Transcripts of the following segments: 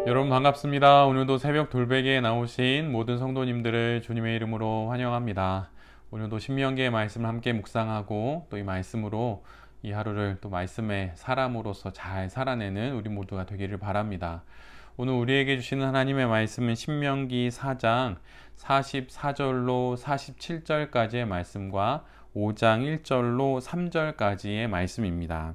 여러분 반갑습니다. 오늘도 새벽 돌베개에 나오신 모든 성도님들을 주님의 이름으로 환영합니다. 오늘도 신명기의 말씀을 함께 묵상하고 또 이 말씀으로 이 하루를 또 말씀의 사람으로서 잘 살아내는 우리 모두가 되기를 바랍니다. 오늘 우리에게 주시는 하나님의 말씀은 신명기 4장 44절로 47절까지의 말씀과 5장 1절로 3절까지의 말씀입니다.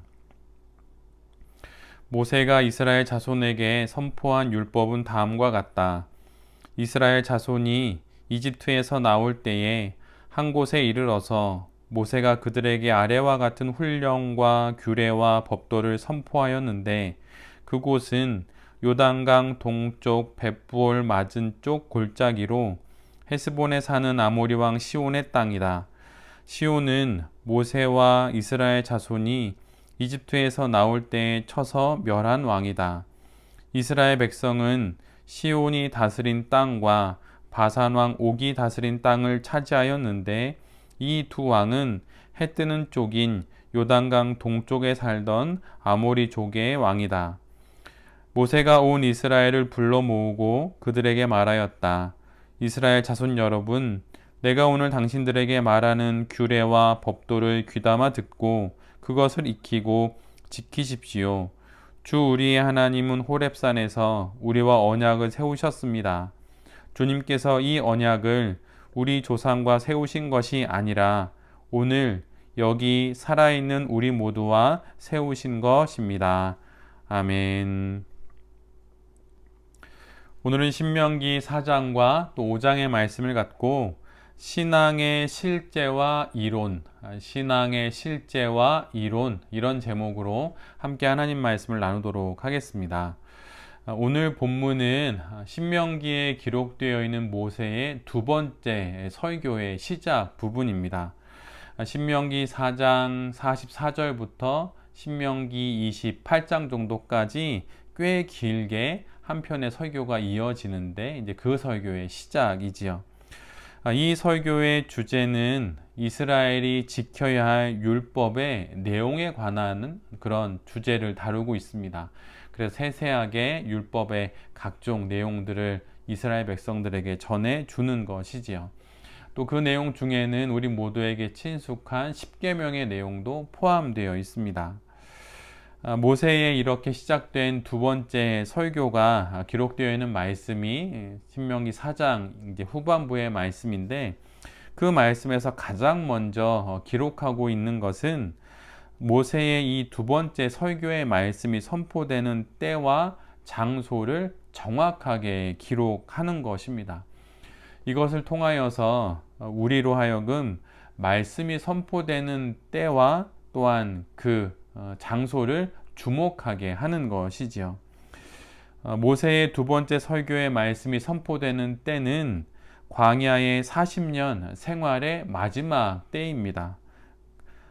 모세가 이스라엘 자손에게 선포한 율법은 다음과 같다. 이스라엘 자손이 이집트에서 나올 때에 한 곳에 이르러서 모세가 그들에게 아래와 같은 훈령과 규례와 법도를 선포하였는데 그곳은 요단강 동쪽 벳부올 맞은 쪽 골짜기로 헤스본에 사는 아모리 왕 시온의 땅이다. 시온은 모세와 이스라엘 자손이 이집트에서 나올 때에 쳐서 멸한 왕이다. 이스라엘 백성은 시온이 다스린 땅과 바산 왕 옥이 다스린 땅을 차지하였는데 이 두 왕은 해 뜨는 쪽인 요단강 동쪽에 살던 아모리 족의 왕이다. 모세가 온 이스라엘을 불러 모으고 그들에게 말하였다. 이스라엘 자손 여러분, 내가 오늘 당신들에게 말하는 규례와 법도를 귀담아 듣고 그것을 익히고 지키십시오. 주 우리의 하나님은 호렙산에서 우리와 언약을 세우셨습니다. 주님께서 이 언약을 우리 조상과 세우신 것이 아니라 오늘 여기 살아있는 우리 모두와 세우신 것입니다. 아멘. 오늘은 신명기 4장과 또 5장의 말씀을 갖고 신앙의 실제와 이론, 이런 제목으로 함께 하나님 말씀을 나누도록 하겠습니다. 오늘 본문은 신명기에 기록되어 있는 모세의 두 번째 설교의 시작 부분입니다. 신명기 4장 44절부터 신명기 28장 정도까지 꽤 길게 한 편의 설교가 이어지는데 이제 그 설교의 시작이지요. 이 설교의 주제는 이스라엘이 지켜야 할 율법의 내용에 관한 그런 주제를 다루고 있습니다. 그래서 세세하게 율법의 각종 내용들을 이스라엘 백성들에게 전해 주는 것이지요. 또 그 내용 중에는 우리 모두에게 친숙한 십계명의 내용도 포함되어 있습니다. 모세의 이렇게 시작된 두 번째 설교가 기록되어 있는 말씀이 신명기 4장 이제 후반부의 말씀인데 그 말씀에서 가장 먼저 기록하고 있는 것은 모세의 이 두 번째 설교의 말씀이 선포되는 때와 장소를 정확하게 기록하는 것입니다. 이것을 통하여서 우리로 하여금 말씀이 선포되는 때와 또한 그 장소를 주목하게 하는 것이지요. 모세의 두 번째 설교의 말씀이 선포되는 때는 광야의 40년 생활의 마지막 때입니다.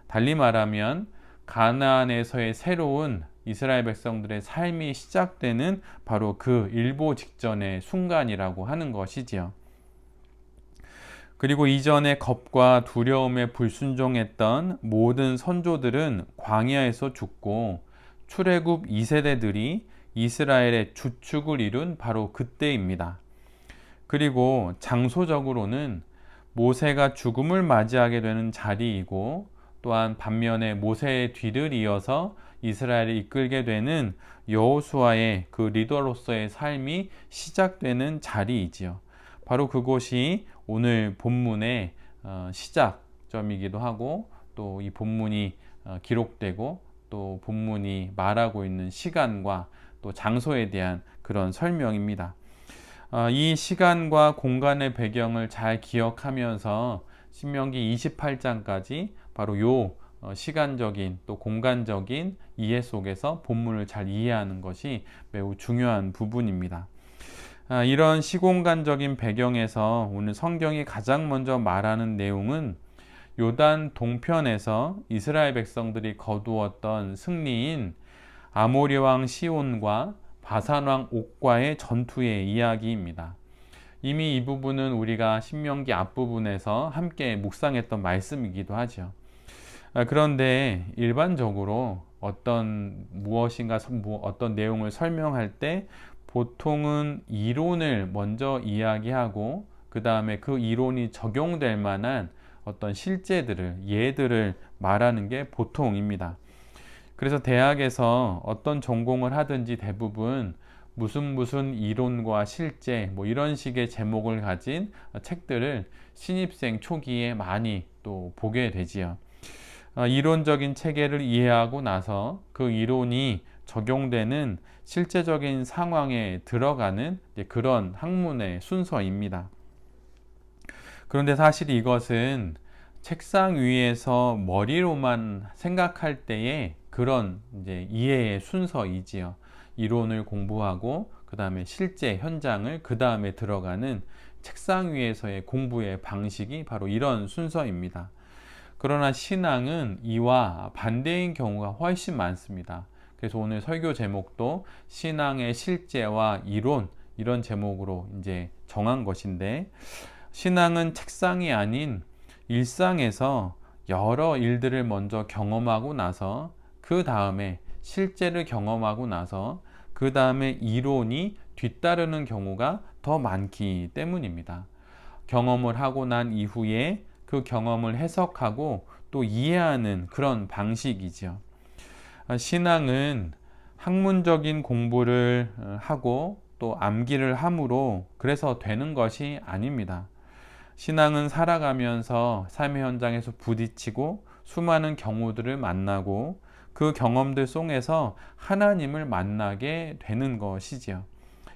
달리 말하면 가나안에서의 새로운 이스라엘 백성들의 삶이 시작되는 바로 그 일보 직전의 순간이라고 하는 것이지요. 그리고 이전에 겁과 두려움에 불순종했던 모든 선조들은 광야에서 죽고 출애굽 2세대들이 이스라엘의 주축을 이룬 바로 그때입니다. 그리고 장소적으로는 모세가 죽음을 맞이하게 되는 자리이고 또한 반면에 모세의 뒤를 이어서 이스라엘을 이끌게 되는 여호수아의 그 리더로서의 삶이 시작되는 자리이지요. 바로 그곳이 오늘 본문의 시작점이기도 하고 또 이 본문이 기록되고 또 본문이 말하고 있는 시간과 또 장소에 대한 그런 설명입니다. 이 시간과 공간의 배경을 잘 기억하면서 신명기 28장까지 바로 요 시간적인 또 공간적인 이해 속에서 본문을 잘 이해하는 것이 매우 중요한 부분입니다. 이런 시공간적인 배경에서 오늘 성경이 가장 먼저 말하는 내용은 요단 동편에서 이스라엘 백성들이 거두었던 승리인 아모리 왕 시온과 바산 왕 옥과의 전투의 이야기입니다. 이미 이 부분은 우리가 신명기 앞부분에서 함께 묵상했던 말씀이기도 하죠. 그런데 일반적으로 어떤 내용을 설명할 때 보통은 이론을 먼저 이야기하고 그 다음에 그 이론이 적용될 만한 어떤 실제들을, 예들을 말하는 게 보통입니다. 그래서 대학에서 어떤 전공을 하든지 대부분 무슨 이론과 실제 뭐 이런 식의 제목을 가진 책들을 신입생 초기에 많이 또 보게 되지요. 이론적인 체계를 이해하고 나서 그 이론이 적용되는 실제적인 상황에 들어가는 그런 학문의 순서입니다. 그런데 사실 이것은 책상 위에서 머리로만 생각할 때의 그런 이제 이해의 순서이지요. 이론을 공부하고 그 다음에 실제 현장을 그 다음에 들어가는 책상 위에서의 공부의 방식이 바로 이런 순서입니다. 그러나 신앙은 이와 반대인 경우가 훨씬 많습니다. 그래서 오늘 설교 제목도 신앙의 실제와 이론 이런 제목으로 이제 정한 것인데, 신앙은 책상이 아닌 일상에서 여러 일들을 먼저 경험하고 나서 그 다음에 실제를 경험하고 나서 그 다음에 이론이 뒤따르는 경우가 더 많기 때문입니다. 경험을 하고 난 이후에 그 경험을 해석하고 또 이해하는 그런 방식이죠. 신앙은 학문적인 공부를 하고 또 암기를 함으로 그래서 되는 것이 아닙니다. 신앙은 살아가면서 삶의 현장에서 부딪히고 수많은 경우들을 만나고 그 경험들 속에서 하나님을 만나게 되는 것이지요.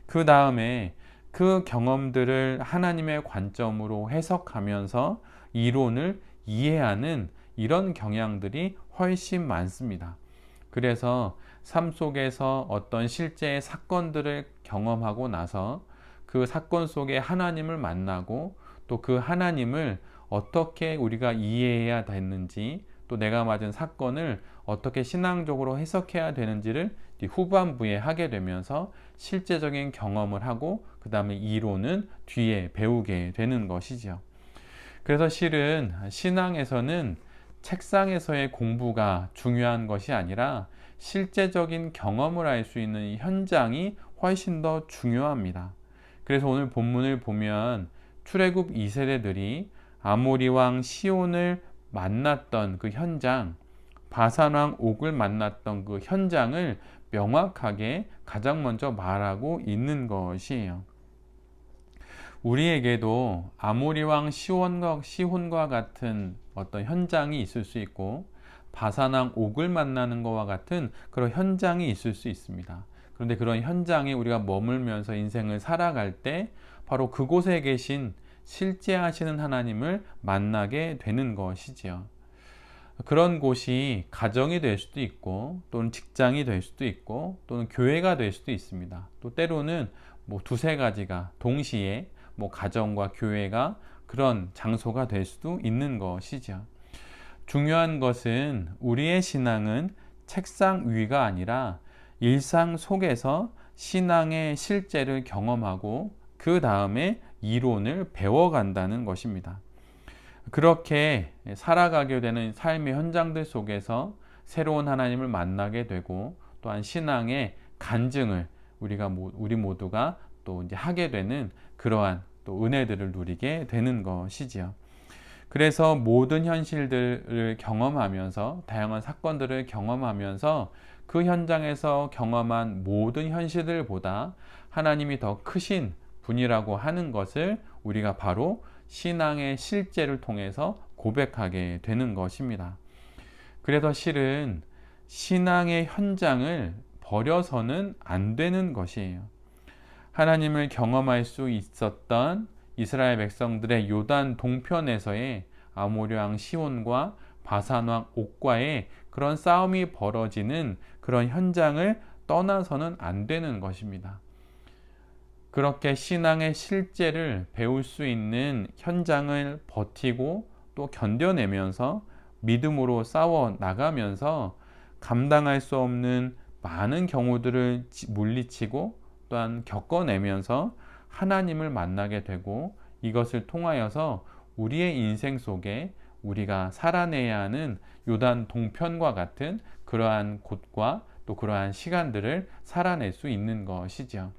그 다음에 그 경험들을 하나님의 관점으로 해석하면서 이론을 이해하는 이런 경향들이 훨씬 많습니다. 그래서 삶 속에서 어떤 실제의 사건들을 경험하고 나서 그 사건 속에 하나님을 만나고 또 그 하나님을 어떻게 우리가 이해해야 되는지, 또 내가 맞은 사건을 어떻게 신앙적으로 해석해야 되는지를 후반부에 하게 되면서 실제적인 경험을 하고 그 다음에 이론은 뒤에 배우게 되는 것이죠. 그래서 실은 신앙에서는 책상에서의 공부가 중요한 것이 아니라 실제적인 경험을 할 수 있는 현장이 훨씬 더 중요합니다. 그래서 오늘 본문을 보면 출애굽 2세대들이 아모리 왕 시온을 만났던 그 현장, 바산 왕 옥을 만났던 그 현장을 명확하게 가장 먼저 말하고 있는 것이에요. 우리에게도 아모리 왕 시혼과 같은 어떤 현장이 있을 수 있고 바산 왕 옥을 만나는 것과 같은 그런 현장이 있을 수 있습니다. 그런데 그런 현장에 우리가 머물면서 인생을 살아갈 때 바로 그곳에 계신 실제 하시는 하나님을 만나게 되는 것이지요. 그런 곳이 가정이 될 수도 있고 또는 직장이 될 수도 있고 또는 교회가 될 수도 있습니다. 또 때로는 뭐 두세 가지가 동시에 뭐 가정과 교회가 그런 장소가 될 수도 있는 것이죠. 중요한 것은 우리의 신앙은 책상 위가 아니라 일상 속에서 신앙의 실제를 경험하고 그 다음에 이론을 배워간다는 것입니다. 그렇게 살아가게 되는 삶의 현장들 속에서 새로운 하나님을 만나게 되고 또한 신앙의 간증을 우리 모두가 또 이제 하게 되는 그러한 또 은혜들을 누리게 되는 것이지요. 그래서 모든 현실들을 경험하면서 다양한 사건들을 경험하면서 그 현장에서 경험한 모든 현실들보다 하나님이 더 크신 분이라고 하는 것을 우리가 바로 신앙의 실제를 통해서 고백하게 되는 것입니다. 그래서 실은 신앙의 현장을 버려서는 안 되는 것이에요. 하나님을 경험할 수 있었던 이스라엘 백성들의 요단 동편에서의 아모리 왕 시온과 바산 왕 옥과의 그런 싸움이 벌어지는 그런 현장을 떠나서는 안 되는 것입니다. 그렇게 신앙의 실제를 배울 수 있는 현장을 버티고 또 견뎌내면서 믿음으로 싸워 나가면서 감당할 수 없는 많은 경우들을 물리치고 또한 겪어내면서 하나님을 만나게 되고 이것을 통하여서 우리의 인생 속에 우리가 살아내야 하는 요단 동편과 같은 그러한 곳과 또 그러한 시간들을 살아낼 수 있는 것이죠.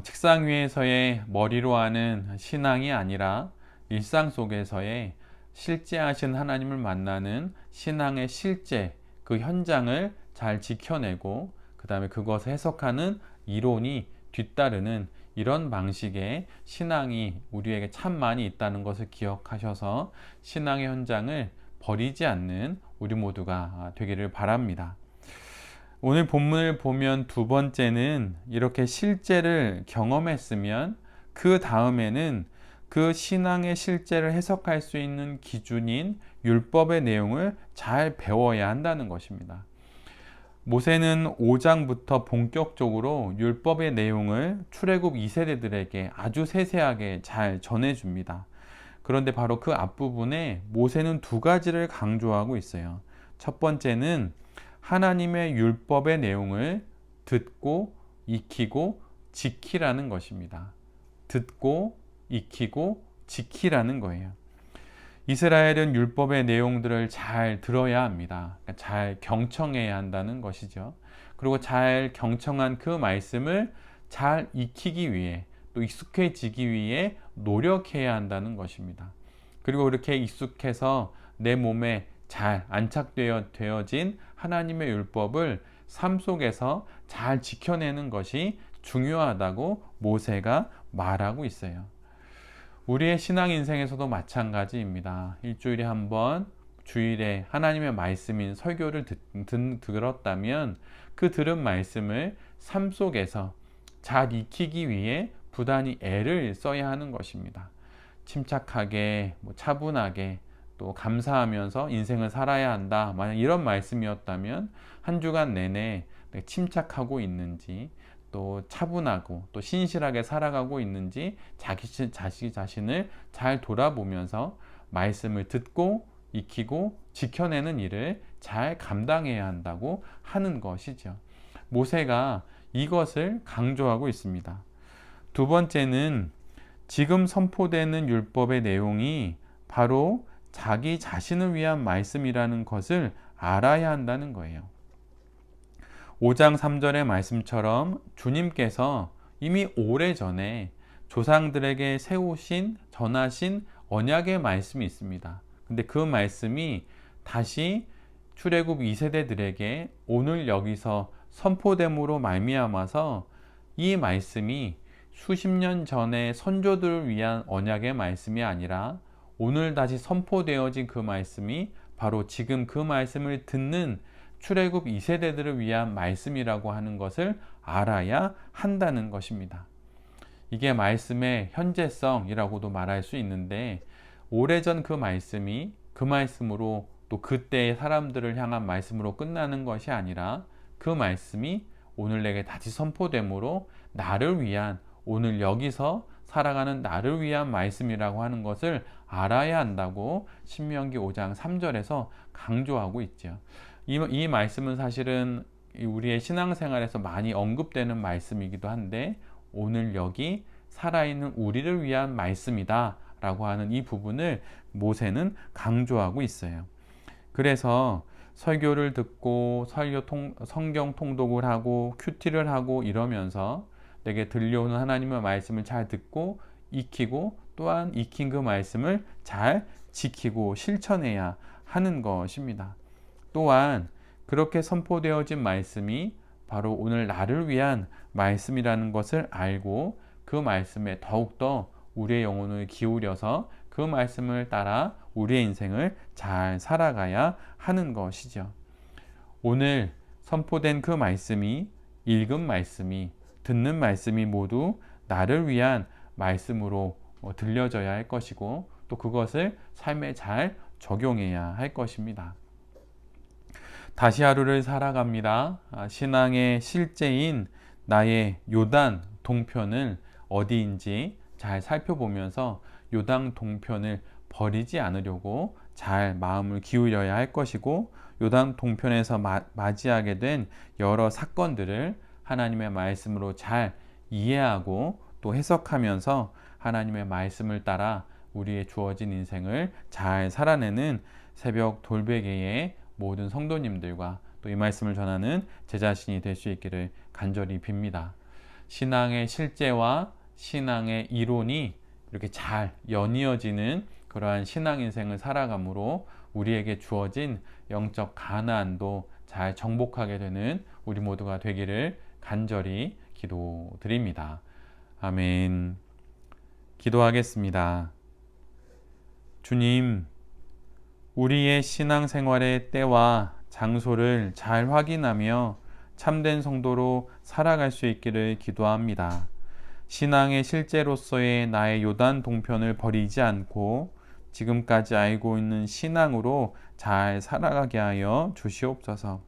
책상 위에서의 머리로 하는 신앙이 아니라 일상 속에서의 실제하신 하나님을 만나는 신앙의 실제 그 현장을 잘 지켜내고 그 다음에 그것을 해석하는 이론이 뒤따르는 이런 방식의 신앙이 우리에게 참 많이 있다는 것을 기억하셔서 신앙의 현장을 버리지 않는 우리 모두가 되기를 바랍니다. 오늘 본문을 보면 두 번째는 이렇게 실제를 경험했으면 그 다음에는 그 신앙의 실제를 해석할 수 있는 기준인 율법의 내용을 잘 배워야 한다는 것입니다. 모세는 5장부터 본격적으로 율법의 내용을 출애굽 2세대들에게 아주 세세하게 잘 전해줍니다. 그런데 바로 그 앞부분에 모세는 두 가지를 강조하고 있어요. 첫 번째는 하나님의 율법의 내용을 듣고 익히고 지키라는 것입니다. 듣고 익히고 지키라는 거예요. 이스라엘은 율법의 내용들을 잘 들어야 합니다. 잘 경청해야 한다는 것이죠. 그리고 잘 경청한 그 말씀을 잘 익히기 위해 또 익숙해지기 위해 노력해야 한다는 것입니다. 그리고 그렇게 익숙해서 내 몸에 잘 안착되어진 하나님의 율법을 삶 속에서 잘 지켜내는 것이 중요하다고 모세가 말하고 있어요. 우리의 신앙 인생에서도 마찬가지입니다. 일주일에 한 번 주일에 하나님의 말씀인 설교를 들었다면 그 들은 말씀을 삶 속에서 잘 익히기 위해 부단히 애를 써야 하는 것입니다. 침착하게, 차분하게, 또 감사하면서 인생을 살아야 한다. 만약 이런 말씀이었다면 한 주간 내내 침착하고 있는지, 또 차분하고 또 신실하게 살아가고 있는지 자기 자신을 잘 돌아보면서 말씀을 듣고 익히고 지켜내는 일을 잘 감당해야 한다고 하는 것이죠. 모세가 이것을 강조하고 있습니다. 두 번째는 지금 선포되는 율법의 내용이 바로 자기 자신을 위한 말씀이라는 것을 알아야 한다는 거예요. 5장 3절의 말씀처럼 주님께서 이미 오래전에 조상들에게 세우신 전하신 언약의 말씀이 있습니다. 근데 그 말씀이 다시 출애굽 2세대들에게 오늘 여기서 선포됨으로 말미암아서 이 말씀이 수십 년 전에 선조들을 위한 언약의 말씀이 아니라 오늘 다시 선포되어진 그 말씀이 바로 지금 그 말씀을 듣는 출애굽 2세대들을 위한 말씀이라고 하는 것을 알아야 한다는 것입니다. 이게 말씀의 현재성이라고도 말할 수 있는데 오래전 그 말씀이 그 말씀으로 또 그때의 사람들을 향한 말씀으로 끝나는 것이 아니라 그 말씀이 오늘 내게 다시 선포됨으로 나를 위한 오늘 여기서 살아가는 나를 위한 말씀이라고 하는 것을 알아야 한다고 신명기 5장 3절에서 강조하고 있죠. 이 말씀은 사실은 우리의 신앙생활에서 많이 언급되는 말씀이기도 한데 오늘 여기 살아있는 우리를 위한 말씀이다 라고 하는 이 부분을 모세는 강조하고 있어요. 그래서 설교를 듣고 성경 통독을 하고 큐티를 하고 이러면서 내게 들려오는 하나님의 말씀을 잘 듣고 익히고 또한 익힌 그 말씀을 잘 지키고 실천해야 하는 것입니다. 또한 그렇게 선포되어진 말씀이 바로 오늘 나를 위한 말씀이라는 것을 알고 그 말씀에 더욱더 우리의 영혼을 기울여서 그 말씀을 따라 우리의 인생을 잘 살아가야 하는 것이죠. 오늘 선포된 그 말씀이 읽은 말씀이 듣는 말씀이 모두 나를 위한 말씀으로 들려져야 할 것이고 또 그것을 삶에 잘 적용해야 할 것입니다. 다시 하루를 살아갑니다. 신앙의 실제인 나의 요단 동편을 어디인지 잘 살펴보면서 요단 동편을 버리지 않으려고 잘 마음을 기울여야 할 것이고 요단 동편에서 맞이하게 된 여러 사건들을 하나님의 말씀으로 잘 이해하고 또 해석하면서 하나님의 말씀을 따라 우리의 주어진 인생을 잘 살아내는 새벽 돌베개의 모든 성도님들과 또 이 말씀을 전하는 제 자신이 될 수 있기를 간절히 빕니다. 신앙의 실제와 신앙의 이론이 이렇게 잘 연이어지는 그러한 신앙 인생을 살아감으로 우리에게 주어진 영적 가나안도 잘 정복하게 되는 우리 모두가 되기를 간절히 기도드립니다. 아멘. 기도하겠습니다. 주님, 우리의 신앙생활의 때와 장소를 잘 확인하며 참된 성도로 살아갈 수 있기를 기도합니다. 신앙의 실제로서의 나의 요단 동편을 버리지 않고 지금까지 알고 있는 신앙으로 잘 살아가게 하여 주시옵소서.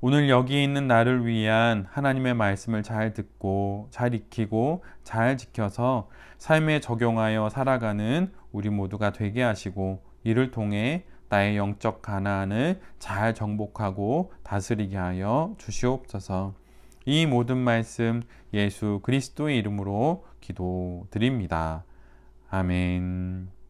오늘 여기 있는 나를 위한 하나님의 말씀을 잘 듣고 잘 익히고 잘 지켜서 삶에 적용하여 살아가는 우리 모두가 되게 하시고, 이를 통해 나의 영적 가나안을 잘 정복하고 다스리게 하여 주시옵소서. 이 모든 말씀 예수 그리스도의 이름으로 기도드립니다. 아멘.